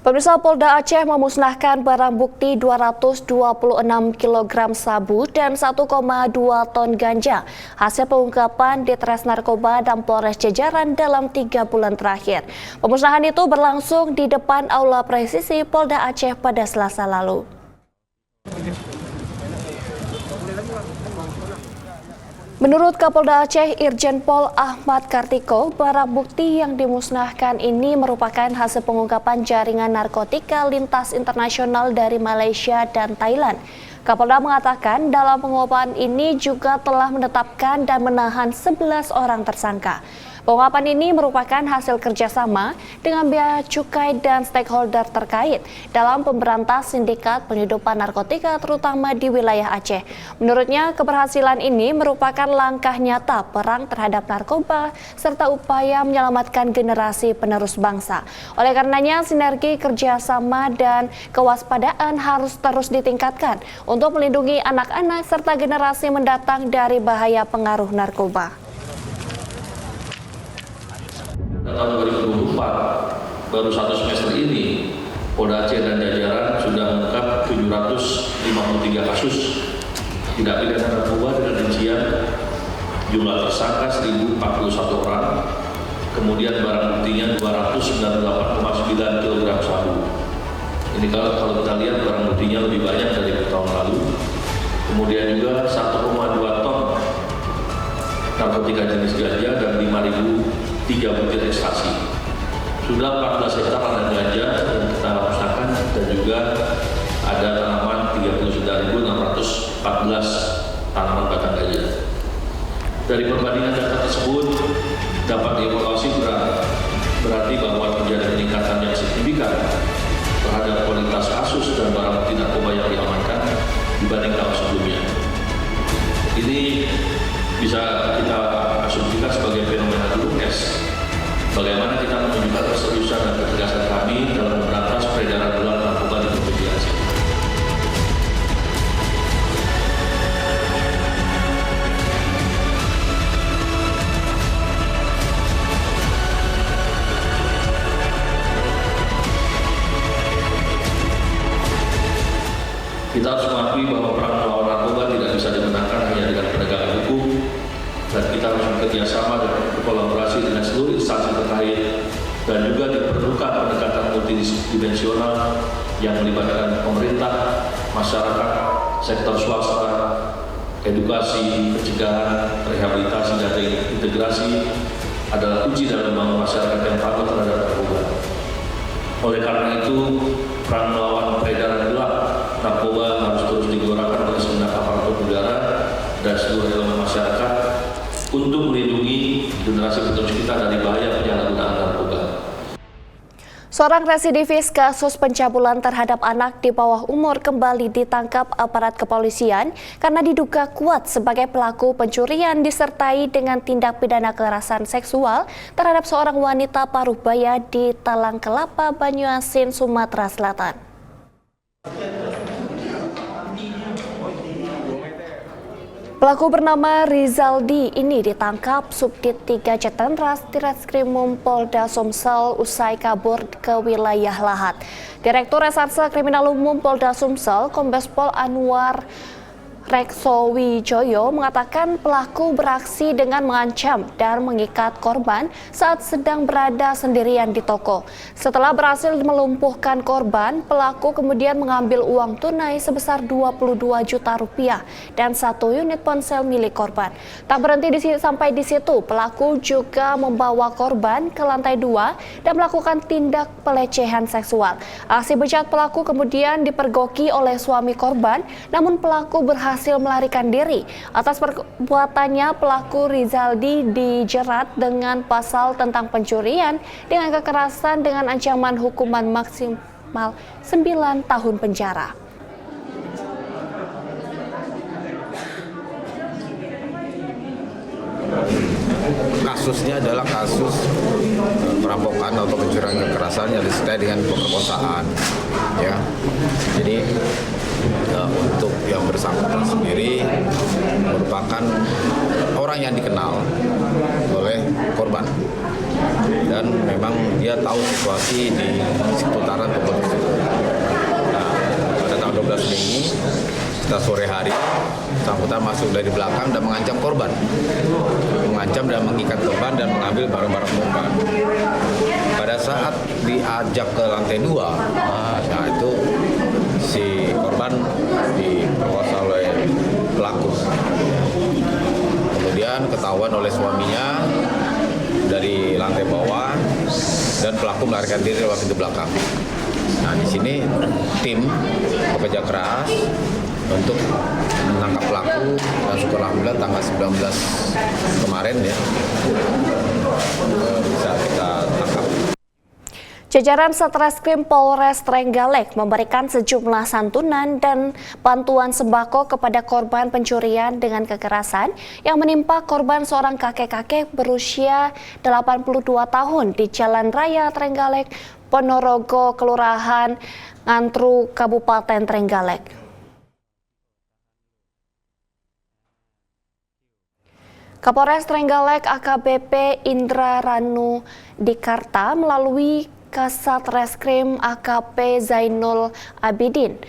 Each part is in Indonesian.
Pemirsa, Polda Aceh memusnahkan barang bukti 226 kg sabu dan 1,2 ton ganja. Hasil pengungkapan Ditres Narkoba dan Polres Jajaran dalam 3 bulan terakhir. Pemusnahan itu berlangsung di depan Aula Presisi Polda Aceh pada Selasa lalu. Menurut Kapolda Aceh Irjen Pol Ahmad Kartiko, barang bukti yang dimusnahkan ini merupakan hasil pengungkapan jaringan narkotika lintas internasional dari Malaysia dan Thailand. Kapolda mengatakan dalam pengungkapan ini juga telah menetapkan dan menahan 11 orang tersangka. Pengungkapan ini merupakan hasil kerjasama dengan bea cukai dan stakeholder terkait dalam pemberantas sindikat penyeludupan narkotika terutama di wilayah Aceh. Menurutnya, keberhasilan ini merupakan langkah nyata perang terhadap narkoba serta upaya menyelamatkan generasi penerus bangsa. Oleh karenanya, sinergi kerjasama dan kewaspadaan harus terus ditingkatkan untuk melindungi anak-anak serta generasi mendatang dari bahaya pengaruh narkoba. Tahun 2024, baru 1 semester ini, Polda Aceh dan jajaran sudah mengungkap 753 kasus tindak pidana narkoba dengan rincian jumlah tersangka 1.041 orang, kemudian barang buktinya 298,9 kg sabu. Ini kalau kita lihat barang buktinya lebih banyak dari tahun lalu. Kemudian juga 1,2 ton narkotika jenis ganja dan 5.003 butir ekstasi. Sudah 14 hektar ladang ganja yang kita musnahkan dan juga ada tanaman 39.614 tanaman batang ganja. Dari perbandingan data tersebut dapat dievaluasi berarti bahwa terjadi peningkatan yang signifikan terhadap kualitas kasus dan barang bukti narkoba yang diamankan dibanding tahun sebelumnya. Ini bisa kita asumsikan sebagai fenomena gunung es. Bagaimana kita menunjukkan keseriusan dan ketegasan kami dalam memberantas peredaran ular narkoba di Provinsi Aceh. Kita harus mengakui bahwa perang melawan narkoba tidak bisa dimenangkan hanya dengan penegakan hukum, dan kita harus bekerjasama dan berkolaborasi dengan seluruh instansi terkait, dan juga diperlukan pendekatan multidimensional yang melibatkan pemerintah, masyarakat, sektor swasta, edukasi, pencegahan, rehabilitasi, dan integrasi adalah kunci dalam membangun masyarakat yang takut terhadap narkoba. Oleh karena itu, perang melawan peredaran gelap narkoba harus terus digelorakan oleh segenap aparatur negara dan seluruh elemen masyarakat untuk melindungi generasi penerus kita dari bahaya penyalahgunaan narkoba. Seorang residivis kasus pencabulan terhadap anak di bawah umur kembali ditangkap aparat kepolisian karena diduga kuat sebagai pelaku pencurian disertai dengan tindak pidana kekerasan seksual terhadap seorang wanita paruh baya di Talang Kelapa, Banyuasin, Sumatera Selatan. Pelaku bernama Rizaldi ini ditangkap Subdit 3 Jatentras Ditreskrimum Polda Sumsel usai kabur ke wilayah Lahat. Direktur Reserse Kriminal Umum Polda Sumsel, Kombes Pol Anwar Reksowijoyo mengatakan pelaku beraksi dengan mengancam dan mengikat korban saat sedang berada sendirian di toko. Setelah berhasil melumpuhkan korban, pelaku kemudian mengambil uang tunai sebesar 22 juta rupiah dan 1 unit ponsel milik korban. Tak berhenti sampai di situ, pelaku juga membawa korban ke lantai 2 dan melakukan tindak pelecehan seksual. Aksi bejat pelaku kemudian dipergoki oleh suami korban, namun pelaku berhasil melarikan diri. Atas perbuatannya, pelaku Rizaldi dijerat dengan pasal tentang pencurian dengan kekerasan dengan ancaman hukuman maksimal 9 tahun penjara. Kasusnya adalah kasus perampokan atau pencurian kekerasan yang disertai dengan pemerkosaan. Ya, jadi untuk yang bersangkutan sendiri merupakan orang yang dikenal oleh korban dan memang dia tahu situasi di seputaran tempat sekitar sore hari, bersangkutan masuk dari belakang dan mengancam korban, mengikat korban dan mengambil barang-barang korban. Pada saat diajak ke lantai 2, nah itu si korban diperkosa oleh pelaku. Kemudian ketahuan oleh suaminya dari lantai bawah dan pelaku melarikan diri lewat pintu belakang. Nah, di sini tim bekerja keras untuk menangkap pelaku dan syukur alhamdulillah tanggal 19 kemarin ya bisa kita tangkap. Jajaran Satreskrim Polres Trenggalek memberikan sejumlah santunan dan bantuan sembako kepada korban pencurian dengan kekerasan yang menimpa korban seorang kakek-kakek berusia 82 tahun di Jalan Raya Trenggalek, Ponorogo, Kelurahan Ngantru, Kabupaten Trenggalek. Kapolres Trenggalek AKBP Indra Ranu Dikarta melalui Kasat Reskrim AKP Zainul Abidin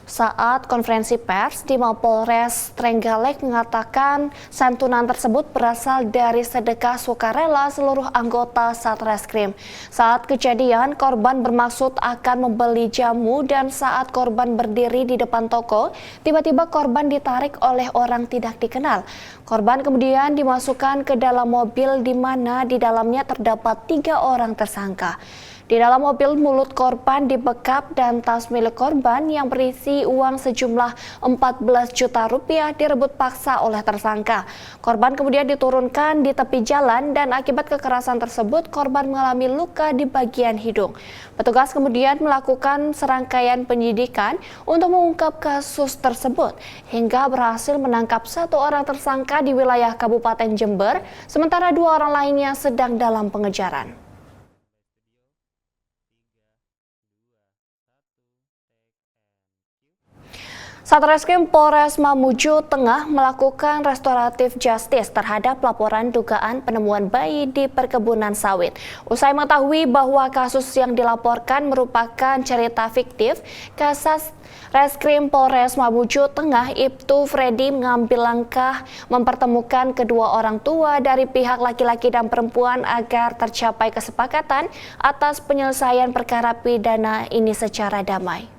saat konferensi pers di Mapolres Trenggalek mengatakan santunan tersebut berasal dari sedekah sukarela seluruh anggota Satreskrim. Saat kejadian, korban bermaksud akan membeli jamu dan saat korban berdiri di depan toko, tiba-tiba korban ditarik oleh orang tidak dikenal. Korban kemudian dimasukkan ke dalam mobil di mana di dalamnya terdapat 3 orang tersangka. Di dalam mobil, mulut korban dibekap dan tas milik korban yang berisi uang sejumlah 14 juta rupiah direbut paksa oleh tersangka. Korban kemudian diturunkan di tepi jalan dan akibat kekerasan tersebut korban mengalami luka di bagian hidung. Petugas kemudian melakukan serangkaian penyidikan untuk mengungkap kasus tersebut hingga berhasil menangkap 1 orang tersangka di wilayah Kabupaten Jember, sementara 2 orang lainnya sedang dalam pengejaran. Satreskrim Polres Mamuju Tengah melakukan restoratif justice terhadap laporan dugaan penemuan bayi di perkebunan sawit. Usai mengetahui bahwa kasus yang dilaporkan merupakan cerita fiktif, Kasat Reskrim Polres Mamuju Tengah Ibtu Freddy mengambil langkah mempertemukan kedua orang tua dari pihak laki-laki dan perempuan agar tercapai kesepakatan atas penyelesaian perkara pidana ini secara damai.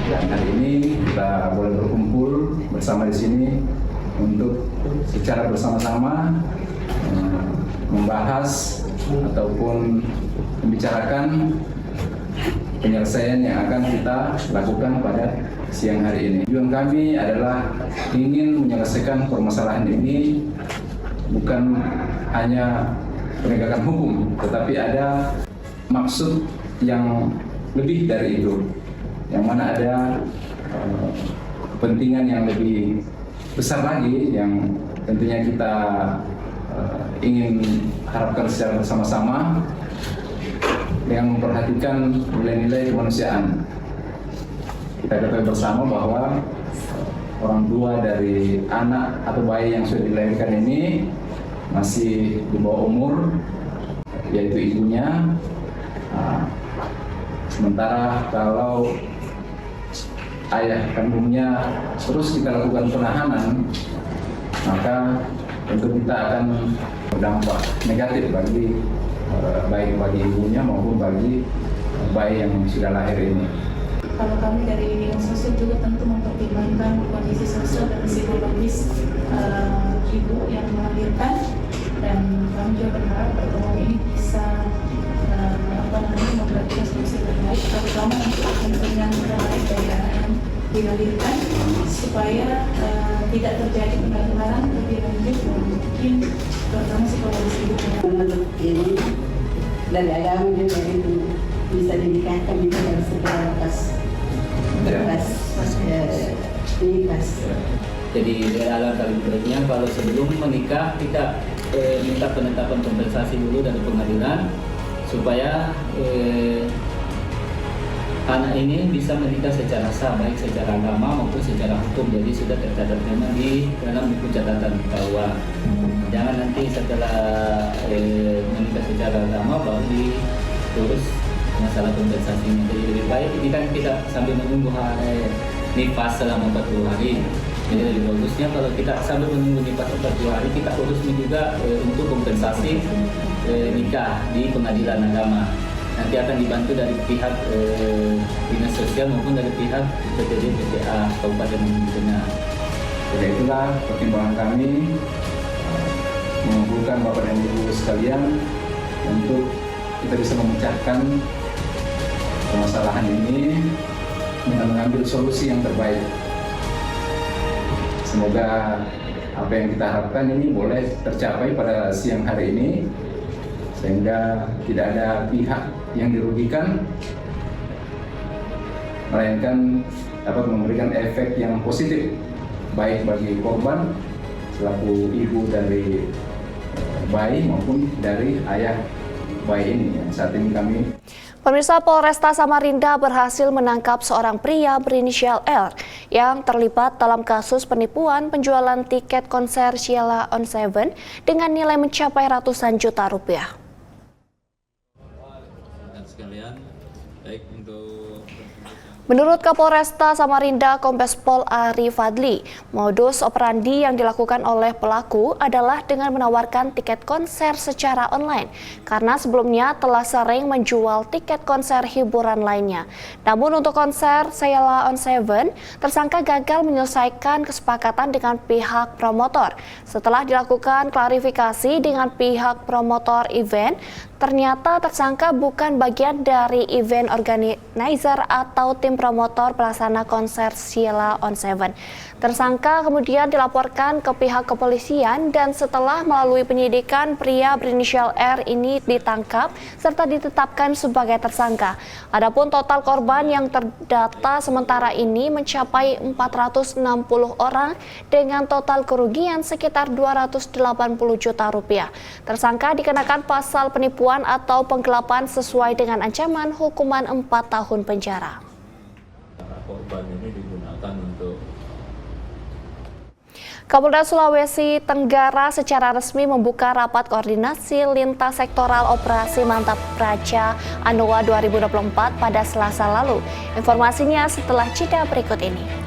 Hari ini kita boleh berkumpul bersama di sini untuk secara bersama-sama membahas ataupun membicarakan penyelesaian yang akan kita lakukan pada siang hari ini. Tujuan kami adalah ingin menyelesaikan permasalahan ini bukan hanya penegakan hukum, tetapi ada maksud yang lebih dari itu, yang mana ada kepentingan yang lebih besar lagi yang tentunya kita ingin harapkan secara bersama-sama dengan memperhatikan nilai-nilai kemanusiaan. Kita ketahui bersama bahwa orang tua dari anak atau bayi yang sudah dilahirkan ini masih di bawah umur, yaitu ibunya. Sementara kalau ayah kandungnya terus kita lakukan penahanan, maka tentu kita akan berdampak negatif bagi baik bagi ibunya maupun bagi bayi yang sudah lahir ini. Kalau kami dari dinas sosial juga tentu mempertimbangkan kondisi sosial dan psikologis ibu yang melahirkan, dan kami juga berharap pertemuan ini bisa memberikan solusi terbaik, terutama untuk kepentingan terbaik dari anak yang dilahirkan, supaya tidak terjadi penularan lebih lanjut dan mungkin terutama psikologis ibu. Menurut ini dari agama juga itu bisa dinikahkan juga harus segera lepas Jadi dalam kali berikutnya kalau sebelum menikah kita minta penetapan kompensasi dulu dari pengadilan supaya anak ini bisa menikah secara sah, baik secara agama maupun secara hukum. Jadi sudah tercatat memang di dalam buku catatan KUA. Jangan nanti setelah menikah secara agama baru diurus masalah kompensasinya. Jadi lebih baik ini kan kita sambil menunggu nifas selama 40 hari. Jadi lebih bagusnya kalau kita sambil menunggu nifas 40 hari kita urus juga untuk kompensasi nikah di pengadilan agama. Nanti akan dibantu dari pihak dinas sosial maupun dari pihak PTD PTA Kabupaten Bukit Tengah. Jadi itulah pertimbangan kami mengumpulkan Bapak dan Ibu sekalian untuk kita bisa memecahkan permasalahan ini dengan mengambil solusi yang terbaik. Semoga apa yang kita harapkan ini boleh tercapai pada siang hari ini, sehingga tidak ada pihak yang dirugikan, melainkan dapat memberikan efek yang positif baik bagi korban selaku ibu dari bayi maupun dari ayah bayi ini. Saat ini kami Pemirsa, Polresta Samarinda berhasil menangkap seorang pria berinisial L yang terlibat dalam kasus penipuan penjualan tiket konser Sheila on 7 dengan nilai mencapai ratusan juta rupiah. Menurut Kapolresta Samarinda Kombes Pol Ari Fadli, modus operandi yang dilakukan oleh pelaku adalah dengan menawarkan tiket konser secara online, karena sebelumnya telah sering menjual tiket konser hiburan lainnya. Namun untuk konser Sheila on 7, tersangka gagal menyelesaikan kesepakatan dengan pihak promotor. Setelah dilakukan klarifikasi dengan pihak promotor event, ternyata tersangka bukan bagian dari event organizer atau tim promotor pelaksana konser Sheila on 7. Tersangka kemudian dilaporkan ke pihak kepolisian dan setelah melalui penyidikan, pria berinisial R ini ditangkap serta ditetapkan sebagai tersangka. Adapun total korban yang terdata sementara ini mencapai 460 orang dengan total kerugian sekitar 280 juta rupiah. Tersangka dikenakan pasal penipuan atau penggelapan sesuai dengan ancaman hukuman 4 tahun penjara. Korban ini digunakan untuk Kapolda Sulawesi Tenggara secara resmi membuka rapat koordinasi lintas sektoral operasi Mantap Praja ANOA 2024 pada Selasa lalu. Informasinya setelah jeda berikut ini.